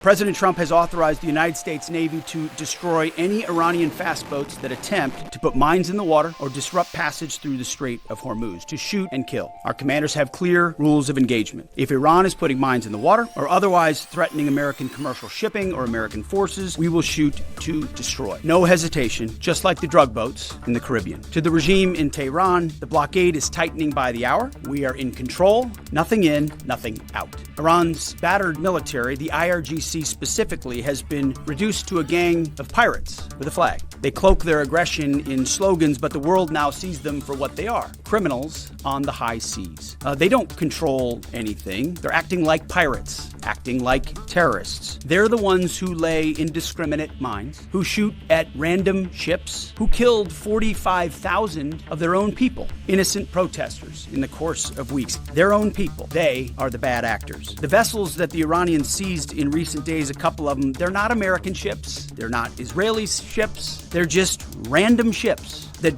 President Trump has authorized the United States Navy to destroy any Iranian fast boats that attempt to put mines in the water or disrupt passage through the Strait of Hormuz, to shoot and kill. Our commanders have clear rules of engagement. If Iran is putting mines in the water or otherwise threatening American commercial shipping or American forces, we will shoot to destroy. No hesitation, just like the drug boats in the Caribbean. To the regime in Tehran, the blockade is tightening by the hour. We are in control, nothing in, nothing out. Iran's battered military, the IRGC specifically, has been reduced to a gang of pirates with a flag. They cloak their aggression in slogans, but the world now sees them for what they are: criminals on the high seas. They don't control anything. They're acting like pirates, acting like terrorists. They're the ones who lay indiscriminate mines, who shoot at random ships, who killed 45,000 of their own people, innocent protesters, in the course of weeks. Their own people. They are the bad actors. The vessels that the Iranians seized in recent days, a couple of them, they're not American ships. They're not Israeli ships. They're just random ships that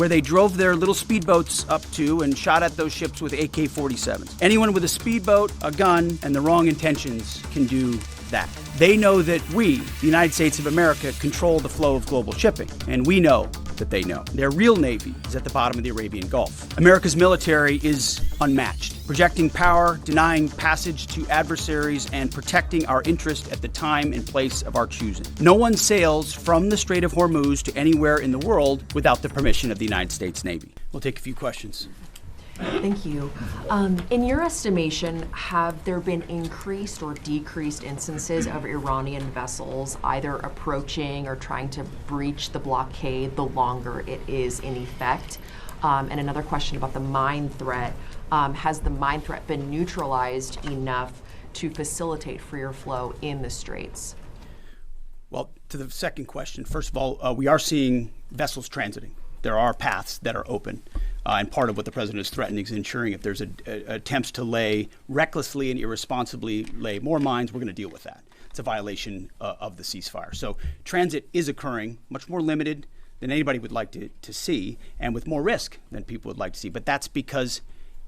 they drove their little speedboats up to and shot at those ships with AK-47s. Anyone with a speedboat, a gun, and the wrong intentions can do that. They know that we, the United States of America, control the flow of global shipping, and we know that they know. Their real navy is at the bottom of the Arabian Gulf. America's military is unmatched, projecting power, denying passage to adversaries, and protecting our interest at the time and place of our choosing. No one sails from the Strait of Hormuz to anywhere in the world without the permission of the United States Navy. We'll take a few questions. Thank you. In your estimation, have there been increased or decreased instances of Iranian vessels either approaching or trying to breach the blockade the longer it is in effect? And another question about the mine threat. Has the mine threat been neutralized enough to facilitate freer flow in the straits? Well, to the second question, first of all, we are seeing vessels transiting. There are paths that are open. And part of what the president is threatening is ensuring if there's attempts to recklessly and irresponsibly lay more mines, we're going to deal with that. It's a violation of the ceasefire. So transit is occurring, much more limited than anybody would like to see, and with more risk than people would like to see. But that's because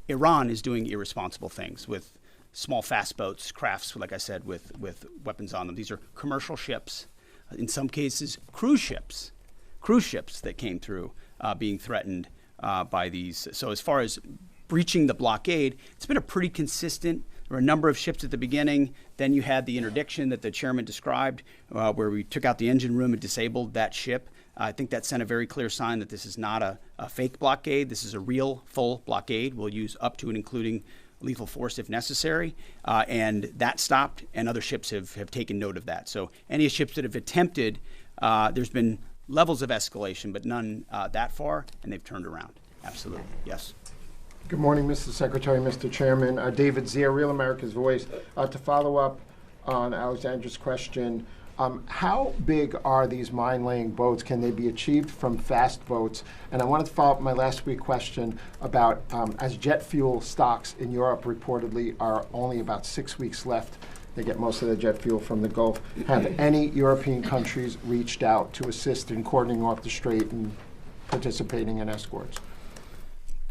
Iran is doing irresponsible things with small fast boats, crafts, like I said, with weapons on them. These are commercial ships, in some cases cruise ships that came through being threatened by these. So as far as breaching the blockade, it's been a pretty consistent. There were a number of ships at the beginning. Then you had the interdiction that the chairman described, where we took out the engine room and disabled that ship. I think that sent a very clear sign that this is not a fake blockade. This is a real, full blockade. We'll use up to and including lethal force if necessary. And that stopped, and other ships have taken note of that. So any ships that have attempted, there's been levels of escalation, but none that far, and they've turned around. Absolutely. Yes. Good morning, Mr. Secretary, Mr. Chairman. David Zier, Real America's Voice. To follow up on Alexandra's question, how big are these mine-laying boats? Can they be achieved from fast boats? And I wanted to follow up my last week question about as jet fuel stocks in Europe reportedly are only about 6 weeks left. They get most of their jet fuel from the Gulf. Have any European countries reached out to assist in cordoning off the strait and participating in escorts?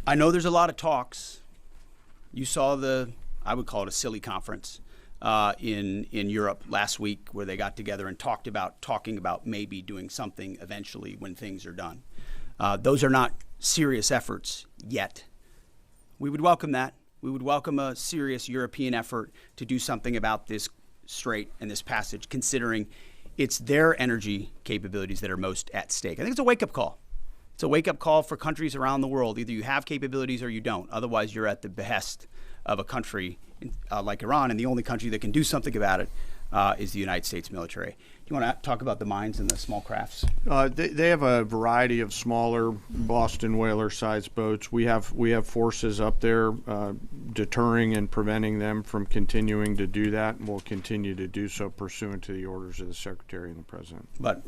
I know there's a lot of talks. You saw I would call it a silly conference in Europe last week, where they got together and talking about maybe doing something eventually when things are done. Those are not serious efforts yet. We would welcome that. We would welcome a serious European effort to do something about this strait and this passage, considering it's their energy capabilities that are most at stake. I think it's a wake-up call. It's a wake-up call for countries around the world. Either you have capabilities or you don't. Otherwise, you're at the behest of a country like Iran, and the only country that can do something about it is the United States military. Do you want to talk about the mines and the small crafts? They have a variety of smaller Boston whaler-sized boats. We have forces up there deterring and preventing them from continuing to do that, and we'll continue to do so pursuant to the orders of the Secretary and the President. But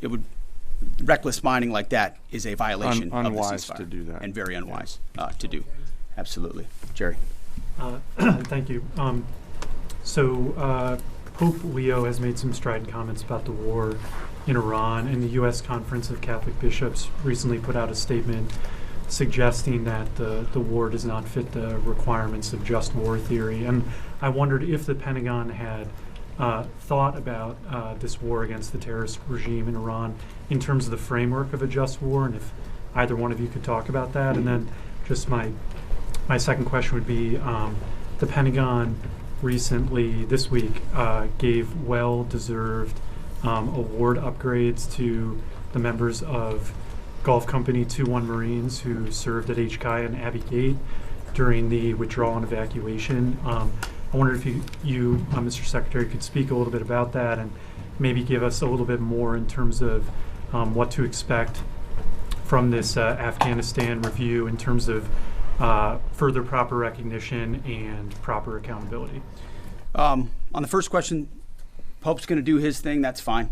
reckless mining like that is a violation of the ceasefire. To do that. And very unwise to do. Absolutely. Jerry. Thank you. Pope Leo has made some strident comments about the war in Iran, and the U.S. Conference of Catholic Bishops recently put out a statement suggesting that the war does not fit the requirements of just war theory. And I wondered if the Pentagon had thought about this war against the terrorist regime in Iran in terms of the framework of a just war, and if either one of you could talk about that. And then just my second question would be, the Pentagon recently, this week, gave well-deserved award upgrades to the members of Gulf Company 2-1 Marines who served at HKI and Abbey Gate during the withdrawal and evacuation. I wondered if you Mr. Secretary, could speak a little bit about that and maybe give us a little bit more in terms of what to expect from this Afghanistan review in terms of further proper recognition and proper accountability. On the first question, Pope's going to do his thing. That's fine.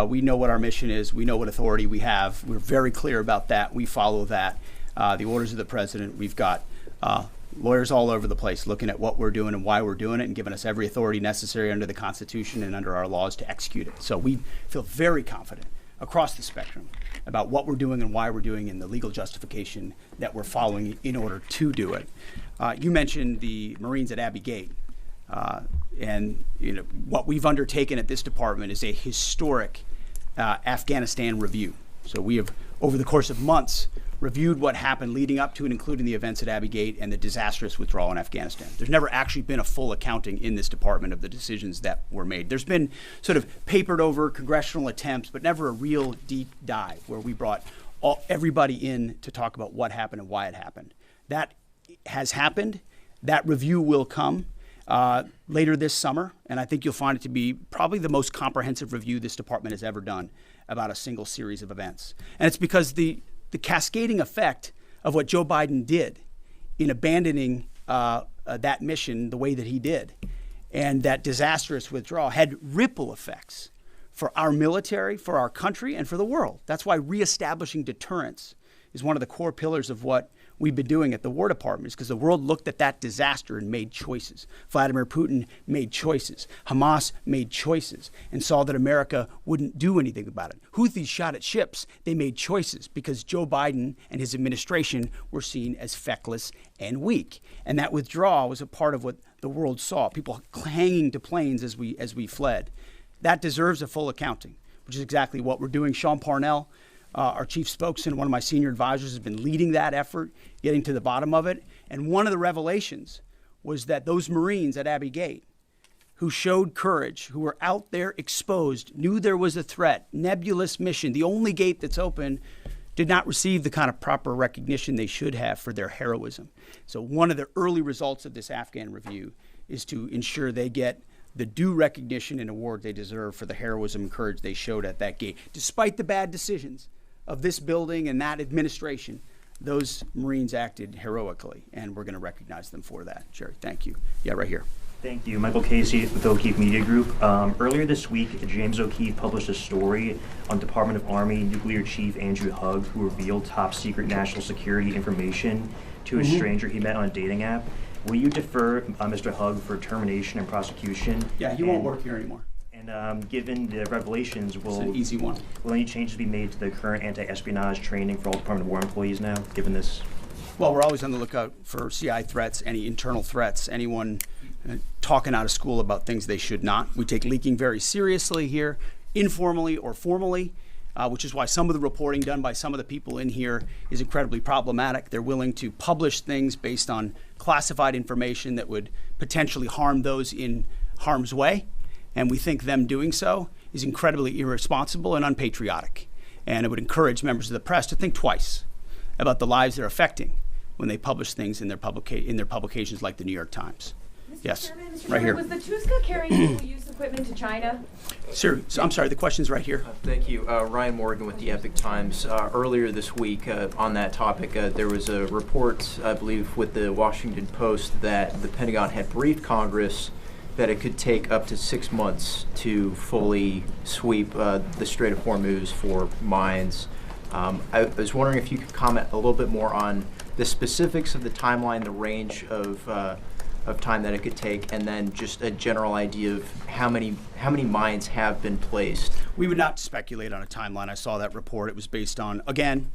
We know what our mission is. We know what authority we have. We're very clear about that. We follow that. The orders of the president. We've got lawyers all over the place looking at what we're doing and why we're doing it and giving us every authority necessary under the Constitution and under our laws to execute it. So we feel very confident across the spectrum about what we're doing and why we're doing and the legal justification that we're following in order to do it. You mentioned the Marines at Abbey Gate. And what we've undertaken at this department is a historic Afghanistan review. So we have, over the course of months, reviewed what happened leading up to and including the events at Abbey Gate and the disastrous withdrawal in Afghanistan. There's never actually been a full accounting in this department of the decisions that were made. There's been sort of papered over congressional attempts, but never a real deep dive where we brought everybody in to talk about what happened and why it happened. That has happened. That review will come later this summer, and I think you'll find it to be probably the most comprehensive review this department has ever done about a single series of events. And it's because the cascading effect of what Joe Biden did in abandoning that mission the way that he did and that disastrous withdrawal had ripple effects for our military, for our country, and for the world. That's why reestablishing deterrence is one of the core pillars of what we've been doing at the War Department, is because the world looked at that disaster and made choices. Vladimir Putin made choices. Hamas made choices and saw that America wouldn't do anything about it. Houthis shot at ships. They made choices because Joe Biden and his administration were seen as feckless and weak. And that withdrawal was a part of what the world saw, people hanging to planes as we fled. That deserves a full accounting, which is exactly what we're doing. Sean Parnell, our chief spokesman, one of my senior advisors, has been leading that effort, getting to the bottom of it. And one of the revelations was that those Marines at Abbey Gate who showed courage, who were out there exposed, knew there was a threat, nebulous mission, the only gate that's open, did not receive the kind of proper recognition they should have for their heroism. So one of the early results of this Afghan review is to ensure they get the due recognition and award they deserve for the heroism and courage they showed at that gate. Despite the bad decisions of this building and that administration, those Marines acted heroically, and we're going to recognize them for that. Jerry, thank you. Yeah, right here. Thank you. Michael Casey with O'Keefe Media Group. Earlier this week, James O'Keefe published a story on Department of Army Nuclear Chief Andrew Hugg, who revealed top secret national security information to a stranger he met on a dating app. Will you defer Mr. Hugg for termination and prosecution? Yeah, he won't work here anymore. And given the revelations, It's an easy one. will any changes be made to the current anti-espionage training for all Department of War employees now, given this? Well, we're always on the lookout for CI threats, any internal threats, anyone talking out of school about things they should not. We take leaking very seriously here, informally or formally, which is why some of the reporting done by some of the people in here is incredibly problematic. They're willing to publish things based on classified information that would potentially harm those in harm's way. And we think them doing so is incredibly irresponsible and unpatriotic. And it would encourage members of the press to think twice about the lives they're affecting when they publish things in their publications like the New York Times. Mr. Yes, Chairman, Mr. right Chairman, here. Was the Tuska carrying single-use equipment to China? Sir, so I'm sorry, the question's right here. Thank you. Ryan Morgan with the Epic Times. Earlier this week, on that topic, there was a report, I believe, with the Washington Post that the Pentagon had briefed Congress that it could take up to 6 months to fully sweep the Strait of Hormuz for mines. I was wondering if you could comment a little bit more on the specifics of the timeline, the range of time that it could take, and then just a general idea of how many mines have been placed. We would not speculate on a timeline. I saw that report. It was based on, again,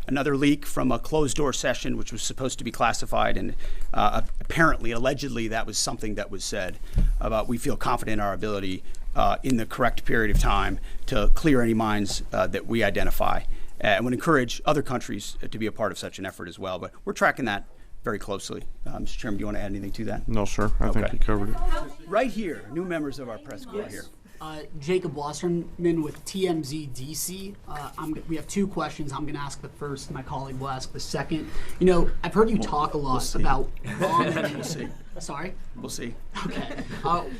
another leak from a closed-door session, which was supposed to be classified, and apparently, allegedly, that was something that was said about we feel confident in our ability in the correct period of time to clear any mines that we identify. And would encourage other countries to be a part of such an effort as well. But we're tracking that very closely. Mr. Chairman, do you want to add anything to that? No, sir. I think you covered it. Right here, new members of our press corps here. Jacob Wasserman with TMZ DC. We have two questions. I'm going to ask the first. My colleague will ask the second. You know, I've heard you talk a lot about bombing. We'll see. Sorry? We'll see. Okay.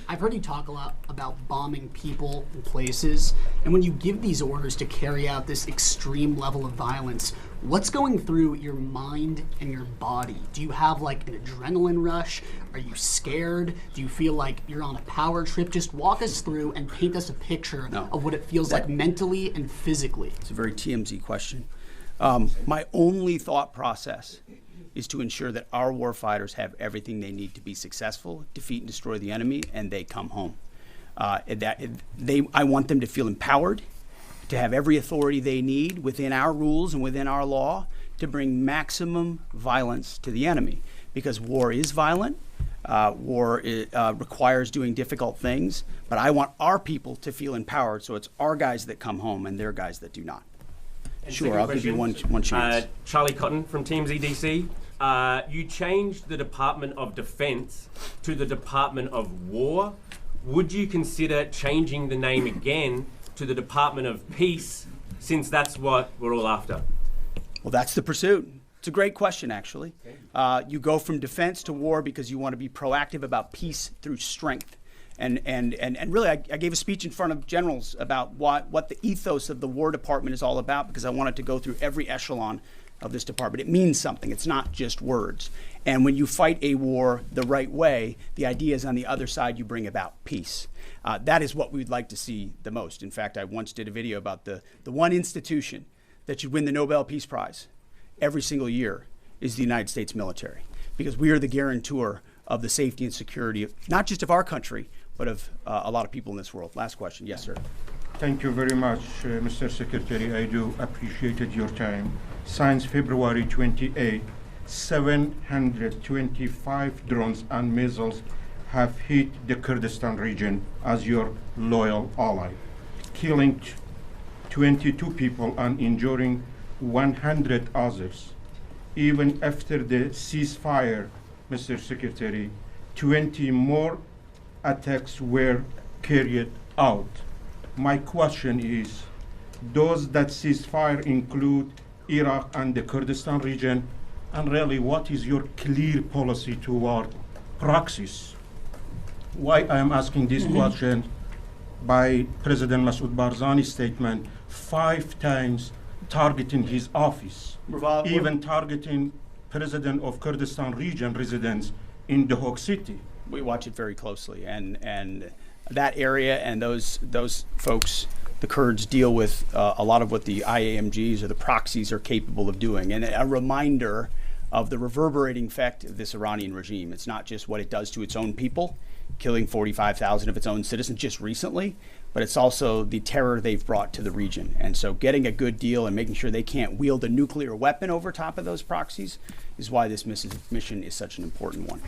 I've heard you talk a lot about bombing people and places. And when you give these orders to carry out this extreme level of violence, what's going through your mind and your body? Do you have like an adrenaline rush? Are you scared? Do you feel like you're on a power trip? Just walk us through and paint us a picture of what it feels like mentally and physically. It's a very TMZ question. My only thought process is to ensure that our warfighters have everything they need to be successful, defeat and destroy the enemy, and they come home. I want them to feel empowered, to have every authority they need within our rules and within our law to bring maximum violence to the enemy. Because war is violent, war requires doing difficult things, but I want our people to feel empowered, so it's our guys that come home and their guys that do not. And sure, I'll give you one chance. Charlie Cotton from TMZ DC. You changed the Department of Defense to the Department of War. Would you consider changing the name again to the Department of Peace, since that's what we're all after? Well, that's the pursuit. It's a great question, actually. You go from defense to war because you want to be proactive about peace through strength. And really, I gave a speech in front of generals about what the ethos of the War Department is all about, because I wanted to go through every echelon of this department. It means something. It's not just words. And when you fight a war the right way, the idea is on the other side you bring about peace. That is what we'd like to see the most. In fact, I once did a video about the one institution that should win the Nobel Peace Prize every single year is the United States military, because we are the guarantor of the safety and security of, not just of our country, but of a lot of people in this world. Last question. Yes, sir. Thank you very much, Mr. Secretary. I do appreciate your time. Since February 28, 725 drones and missiles have hit the Kurdistan region as your loyal ally, killing 22 people and injuring 100 others. Even after the ceasefire, Mr. Secretary, 20 more attacks were carried out. My question is, does that ceasefire include Iraq and the Kurdistan region? And really, what is your clear policy toward Proxies? Why I am asking this question, by President Masoud Barzani's statement, 5 times targeting his office, even targeting President of Kurdistan region residents in Duhok city. We watch it very closely, and that area and those folks, the Kurds, deal with a lot of what the IAMGs or the proxies are capable of doing. And a reminder of the reverberating effect of this Iranian regime. It's not just what it does to its own people, killing 45,000 of its own citizens just recently, but it's also the terror they've brought to the region. And so getting a good deal and making sure they can't wield a nuclear weapon over top of those proxies is why this mission is such an important one.